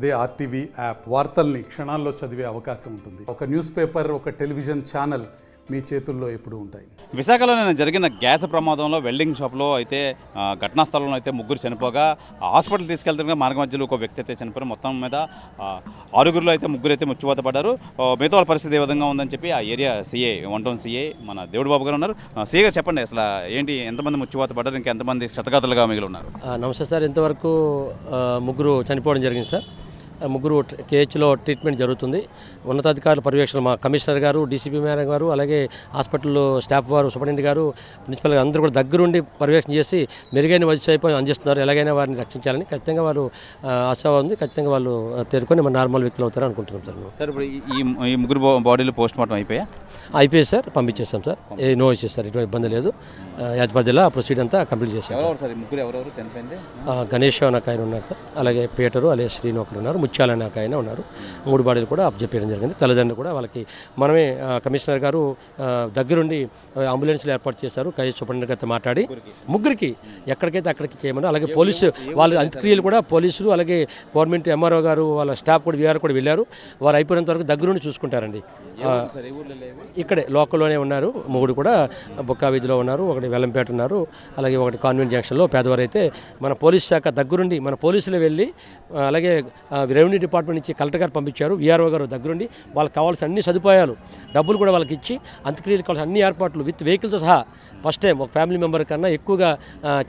అదే RTV app వార్తల్ని క్షణాల్లో చదివే అవకాశం ఉంటుంది. ఒక న్యూస్ పేపర్, ఒక టెలివిజన్ ఛానల్ మీ చేతుల్లో ఎప్పుడూ ఉంటాయి. విశాఖలో జరిగిన గ్యాస్ ప్రమాదంలో వెల్డింగ్ షాప్లో అయితే ఘటనా స్థలంలో అయితే ముగ్గురు చనిపోగా హాస్పిటల్ తీసుకెళ్తుండగా మార్గ మధ్యలో ఒక వ్యక్తి అయితే చనిపోయారు. మొత్తం మీద ఆరుగురిలో అయితే ముగ్గురు అయితే మృత్యువాత పడ్డారు. మిగతా వాళ్ళ పరిస్థితి ఏ విధంగా ఉందని చెప్పి ఆ ఏరియా సీఏ 1 సీఏ మన దేవుడు బాబు గారు ఉన్నారు. సీఏ గారు చెప్పండి, అసలు ఏంటి, ఎంతమంది మృత్యువాత పడ్డారు, ఇంకా ఎంతమంది క్షతగాతులుగా మిగిలి ఉన్నారు? నమస్తే సార్, ఇంతవరకు ముగ్గురు చనిపోవడం జరిగింది సార్. ముగ్గురు కేహెచ్లో ట్రీట్మెంట్ జరుగుతుంది. ఉన్నతాధికారుల పర్యవేక్షణ మా కమిషనర్ గారు, డీసీపీ మేడం గారు, అలాగే హాస్పిటల్లో స్టాఫ్ వారు, సూపరింటెండెంట్ గారు, ప్రిన్సిపల్ గారు అందరూ కూడా దగ్గరుండి పర్యవేక్షణ చేసి మెరుగైన వైద్య సదుపాయం అందిస్తున్నారు. ఎలాగైనా వారిని రక్షించాలని ఖచ్చితంగా వారు ఆశాభావం ఉంది. ఖచ్చితంగా వాళ్ళు తేరుకొని మన నార్మల్ వ్యక్తులు అవుతారు అనుకుంటున్నాం సార్. సార్ ఇప్పుడు ఈ ముగ్గురు బాడీలు పోస్ట్ మార్టం అయిపోయాయి సార్, పంపించేస్తాం సార్. నో ఇష్యూస్ సార్, ఎటువంటి ఇబ్బంది లేదు. యాజ్బాద్లా ప్రొసీడ్ అంతా కంప్లీట్ చేశాం. గణేష్ అనే ఆయన ఉన్నారు సార్, అలాగే పీటరు, అలాగే శ్రీను ఒకరు ఉన్నారు, ముత్యాల అనే ఆయన ఉన్నారు. 3 బాడీలు కూడా అబ్జర్వ్ చేయడం జరిగింది. తల్లిదండ్రులు కూడా వాళ్ళకి మనమే కమిషనర్ గారు దగ్గరుండి అంబులెన్స్లు ఏర్పాటు చేశారు. కేఎస్ సూపరింటెండెంట్ గారితో మాట్లాడి ముగ్గురికి ఎక్కడికైతే అక్కడికి చేయమని, అలాగే పోలీసు వాళ్ళ అంత్యక్రియలు కూడా పోలీసులు, అలాగే గవర్నమెంట్ ఎంఆర్ఓ గారు వాళ్ళ స్టాఫ్ కూడా వీఆర్ కూడా వెళ్ళారు. వారు అయిపోయినంత వరకు దగ్గరుండి చూసుకుంటారండి. ఇక్కడే లోకల్లోనే ఉన్నారు. 3 కూడా బొక్కా వీధిలో ఉన్నారు, ఒకటి వెల్లంపేట ఉన్నారు, అలాగే ఒకటి కాన్వెంట్ జంక్షన్లో. పేదవారు అయితే మన పోలీస్ శాఖ దగ్గరుండి మన పోలీసులు వెళ్ళి, అలాగే రెవెన్యూ డిపార్ట్మెంట్ నుంచి కలెక్టర్ గారు పంపించారు, వీఆర్ఓ గారు దగ్గరుండి వాళ్ళకి కావాల్సిన అన్ని సదుపాయాలు, డబ్బులు కూడా వాళ్ళకి ఇచ్చి అంత్యక్రియలకు కావాల్సిన అన్ని ఏర్పాట్లు విత్ వెహికల్తో సహా ఫస్ట్ టైం ఒక ఫ్యామిలీ మెంబర్ కన్నా ఎక్కువగా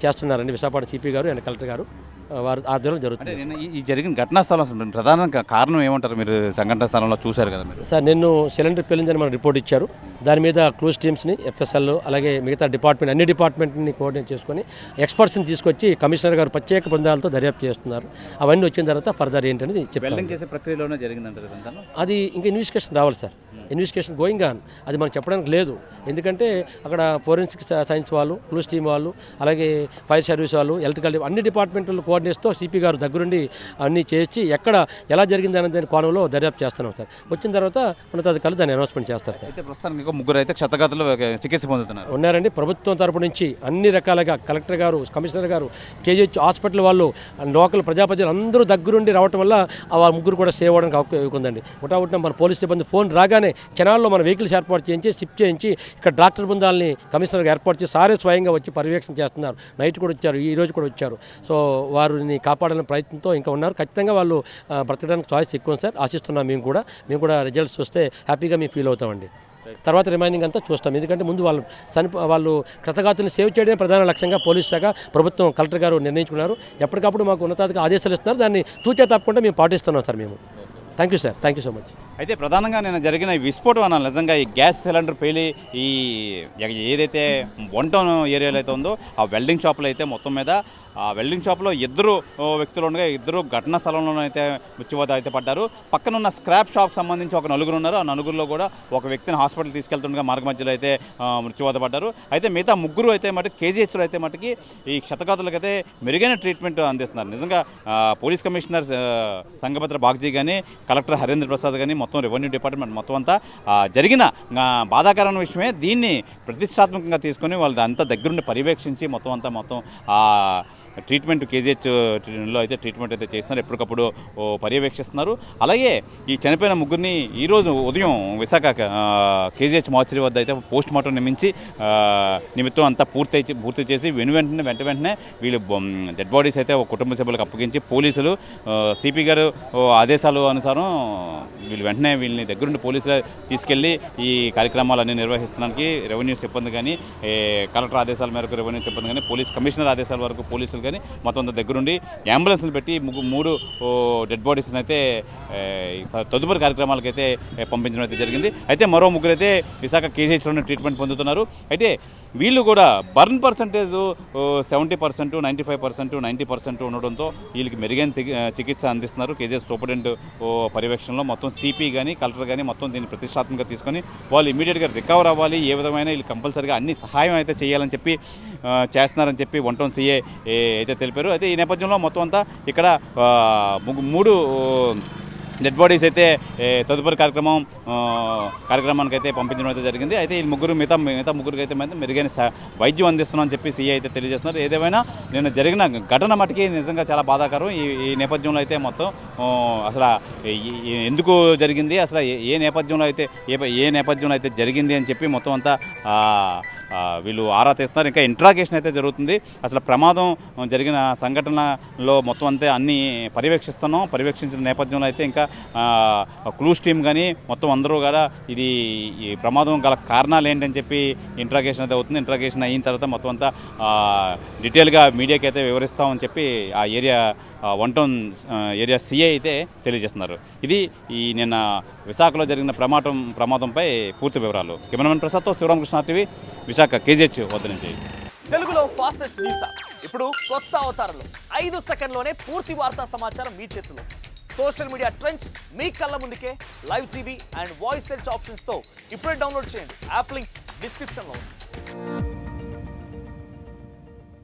చేస్తున్నారండి విశాఖపట్నం సిపి గారు అండ్ కలెక్టర్ గారు. వారు ఆధ్వర్యంలో జరుగుతుంది. ఈ జరిగిన ఘటనా స్థలం ప్రధాన కారణం ఏమంటారు? మీరు సంఘటన స్థలంలో చూశారు కదా మీరు. సార్, నిన్ను సిలిండర్ పేలిందని మనకు రిపోర్ట్ ఇచ్చారు. దాని మీద క్లూస్ టీమ్స్ని, ఎఫ్ఎస్ఎల్, అలాగే మిగతా డిపార్ట్మెంట్ అన్ని డిపార్ట్మెంట్ని కోఆర్డినేట్ చేసుకొని ఎక్స్పర్ట్స్ని తీసుకొచ్చి కమిషనర్ గారు ప్రత్యేక బృందాలతో దర్యాప్తు చేస్తున్నారు. అవన్నీ వచ్చిన తర్వాత ఫర్దర్ ఏంటనేది చెప్పారు. ప్రక్రియలోనే జరిగిందంటారు. అది ఇంకా ఇన్వెస్టిగేషన్ రావాలి సార్. ఇన్వెస్టిగేషన్ గోయింగ్ ఆన్, అది మనకు చెప్పడానికి లేదు. ఎందుకంటే అక్కడ ఫోరెన్సిక్ సైన్స్ వాళ్ళు, క్లూస్ టీమ్ వాళ్ళు, అలాగే ఫైర్ సర్వీస్ వాళ్ళు, ఎలక్ట్రికల్ అన్ని డిపార్ట్మెంట్లు కోఆర్డినేట్స్తో సిపి గారు దగ్గరుండి అన్నీ చేసి ఎక్కడ ఎలా జరిగిందనే దాని కోణంలో దర్యాప్తు చేస్తున్నాం సార్. వచ్చిన తర్వాత ఉన్నతాధికారులు దాన్ని అనౌన్స్మెంట్ చేస్తారు సార్. అయితే ప్రస్తుతానికి ముగ్గురు అయితే క్షతగాతులు చికిత్స పొందుతున్నారు ఉన్నారండి. ప్రభుత్వం తరపు నుంచి అన్ని రకాలుగా కలెక్టర్ గారు, కమిషనర్ గారు, కేజీహెచ్ హాస్పిటల్ వాళ్ళు, లోకల్ ప్రజాప్రతినిధులు అందరూ దగ్గరుండి రావడం వల్ల ఆ ముగ్గురు కూడా సేవ్ అవ్వడానికి అవకాశం ఉందండి. ఒకటి మన పోలీస్ సిబ్బంది ఫోన్ రాగానే క్షణాల్లో మన వెహికల్స్ ఏర్పాటు చేయించి షిఫ్ట్ చేయించి ఇక్కడ డాక్టర్ బృందాలని కమిషనర్గా ఏర్పాటు చేసి సారే స్వయంగా వచ్చి పర్యవేక్షణ చేస్తున్నారు. నైట్ కూడా వచ్చారు, ఈ రోజు కూడా వచ్చారు. సో వారిని కాపాడాలనే ప్రయత్నంతో ఇంకా ఉన్నారు. ఖచ్చితంగా వాళ్ళు బ్రతకడానికి చాయిస్ ఎక్కువ సార్. ఆశిస్తున్నాం మేము కూడా రిజల్ట్స్ చూస్తే హ్యాపీగా మేము ఫీల్ అవుతామండి. తర్వాత రిమైనింగ్ అంతా చూస్తాం. ఎందుకంటే ముందు వాళ్ళు కృతగాతులను సేవ్ చేయడమే ప్రధాన లక్ష్యంగా పోలీస్ శాఖ, ప్రభుత్వం, కలెక్టర్ గారు నిర్ణయించుకున్నారు. ఎప్పటికప్పుడు మాకు ఉన్నతాధికారులు ఆదేశాలు ఇస్తున్నారు. దాన్ని తూచా తప్పకుండా మేము పాటిస్తున్నాం సార్. మేము thank you sir, thank you so much. అయితే ప్రధానంగా జరిగిన ఈ విస్ఫోటం అన్న నిజంగా ఈ గ్యాస్ సిలిండర్ పేలి ఈ ఏదైతే 1 టౌన్ ఏరియాలో అయితే ఉందో ఆ వెల్డింగ్ షాప్లో అయితే మొత్తం మీద ఆ వెల్డింగ్ షాప్లో 2 వ్యక్తులు ఉండగా 2 ఘటనా స్థలంలోనైతే మృత్యువాత అయితే పడ్డారు. పక్కనున్న స్క్రాప్ షాప్కి సంబంధించి ఒక 4 ఉన్నారు. ఆ 4లో కూడా ఒక వ్యక్తిని హాస్పిటల్ తీసుకెళ్తుండగా మార్గ మధ్యలో అయితే మృత్యువాత పడ్డారు. అయితే మిగతా 3 అయితే మటుకు కేజీహెచ్లో అయితే మటుకి ఈ క్షతగాతులకైతే మెరుగైన ట్రీట్మెంట్ అందిస్తున్నారు. నిజంగా పోలీస్ కమిషనర్ సంగభద్ర బాగ్జీ కానీ, కలెక్టర్ హరేంద్ర ప్రసాద్ కానీ, మొత్తం రెవెన్యూ డిపార్ట్మెంట్ మొత్తం అంతా జరిగిన బాధాకరమైన విషయమే. దీన్ని ప్రతిష్టాత్మకంగా తీసుకొని వాళ్ళు అంతా దగ్గరుండి పర్యవేక్షించి మొత్తం ట్రీట్మెంట్ కేజీహెచ్లో అయితే ట్రీట్మెంట్ అయితే చేస్తున్నారు. ఎప్పటికప్పుడు పర్యవేక్షిస్తున్నారు. అలాగే ఈ చనిపోయిన ముగ్గురిని ఈరోజు ఉదయం విశాఖ కేజీహెచ్ మార్చరీ వద్ద అయితే పోస్ట్ మార్టం నిమిత్తం అంతా పూర్తి చేసి వెంటనే వీళ్ళు డెడ్ బాడీస్ అయితే కుటుంబ సభ్యులకు అప్పగించి పోలీసులు సిపి గారు ఆదేశాలు అనుసారం వీళ్ళని దగ్గరుండి పోలీసులు తీసుకెళ్లి ఈ కార్యక్రమాలన్నీ నిర్వహిస్తున్నానికి రెవెన్యూ సిబ్బంది కానీ, కలెక్టర్ ఆదేశాల మేరకు రెవెన్యూ సిబ్బంది కానీ, పోలీస్ కమిషనర్ ఆదేశాల వరకు పోలీసులు కానీ మొత్తం అంతా దగ్గరుండి అంబులెన్స్లు పెట్టి 3 డెడ్ బాడీస్ని అయితే తదుపరి కార్యక్రమాలకైతే పంపించడం అయితే జరిగింది. అయితే మరో 3 అయితే విశాఖ కేజీహెచ్లోనే ట్రీట్మెంట్ పొందుతున్నారు. అయితే వీళ్ళు కూడా బర్న్ పర్సంటేజ్ 70%, 95%, 90% ఉండడంతో వీళ్ళకి మెరుగైన చికిత్స అందిస్తున్నారు. కేజీహెచ్ సూపరింటెండెంట్ పర్యవేక్షణలో మొత్తం సిపి కానీ, కలెక్టర్ కానీ మొత్తం దీన్ని ప్రతిష్టాత్మకంగా తీసుకొని వాళ్ళు ఇమీడియట్గా రికవర్ అవ్వాలి, ఏ విధమైన వీళ్ళు కంపల్సరీగా అన్ని సహాయం అయితే చేయాలని చెప్పి చేస్తున్నారని చెప్పి 1 టౌన్ సీఏ అయితే తెలిపారు. అయితే ఈ నేపథ్యంలో మొత్తం అంతా ఇక్కడ 3 డెడ్ బాడీస్ అయితే తదుపరి కార్యక్రమానికి అయితే పంపించడం అయితే జరిగింది. అయితే ఈ మిగతా ముగ్గురికి అయితే మెరుగైన వైద్యం అందిస్తున్నామని చెప్పి సీఐ అయితే తెలియజేస్తున్నారు. ఏదేమైనా నిన్న జరిగిన ఘటన మటుకి నిజంగా చాలా బాధాకరం. ఈ నేపథ్యంలో అయితే మొత్తం అసలు ఎందుకు జరిగింది, అసలు ఏ నేపథ్యంలో అయితే జరిగింది అని చెప్పి మొత్తం అంతా వీళ్ళు ఆరా తీస్తున్నారు. ఇంకా ఇంట్రాగేషన్ అయితే జరుగుతుంది. అసలు ప్రమాదం జరిగిన సంఘటనలో మొత్తం అంతే అన్నీ పర్యవేక్షించిన నేపథ్యంలో అయితే ఇంకా క్లూస్ టీమ్ కానీ మొత్తం అందరూ కూడా ఈ ప్రమాదం గల కారణాలు ఏంటని చెప్పి ఇంట్రాగేషన్ అయితే అవుతుంది. ఇంట్రాగేషన్ అయిన తర్వాత మొత్తం అంతా డీటెయిల్గా మీడియాకి అయితే వివరిస్తామని చెప్పి ఆ ఏరియా 1 టౌన్ ఏరియా సిఐ అయితే తెలియజేస్తున్నారు. ఇది నిన్న విశాఖలో జరిగిన ప్రమాదంపై పూర్తి వివరాలు. కెమెరామెన్ ప్రసాద్తో శివరామకృష్ణ టీవీ, విశాఖ కేజీహెచ్ వద్ద నుంచి. తెలుగులో ఫాస్టెస్ట్ న్యూస్ ఇప్పుడు కొత్త అవతారంలో 5 సెకండ్లోనే పూర్తి వార్తా సమాచారం మీ చేతిలో. సోషల్ మీడియా ట్రెండ్స్ మీ కళ్ళ ముందుకే live TV and voice search ఆప్షన్స్తో ఇప్పుడే డౌన్లోడ్ చేయండి. యాప్ లింక్ డిస్క్రిప్షన్లో ఉంది.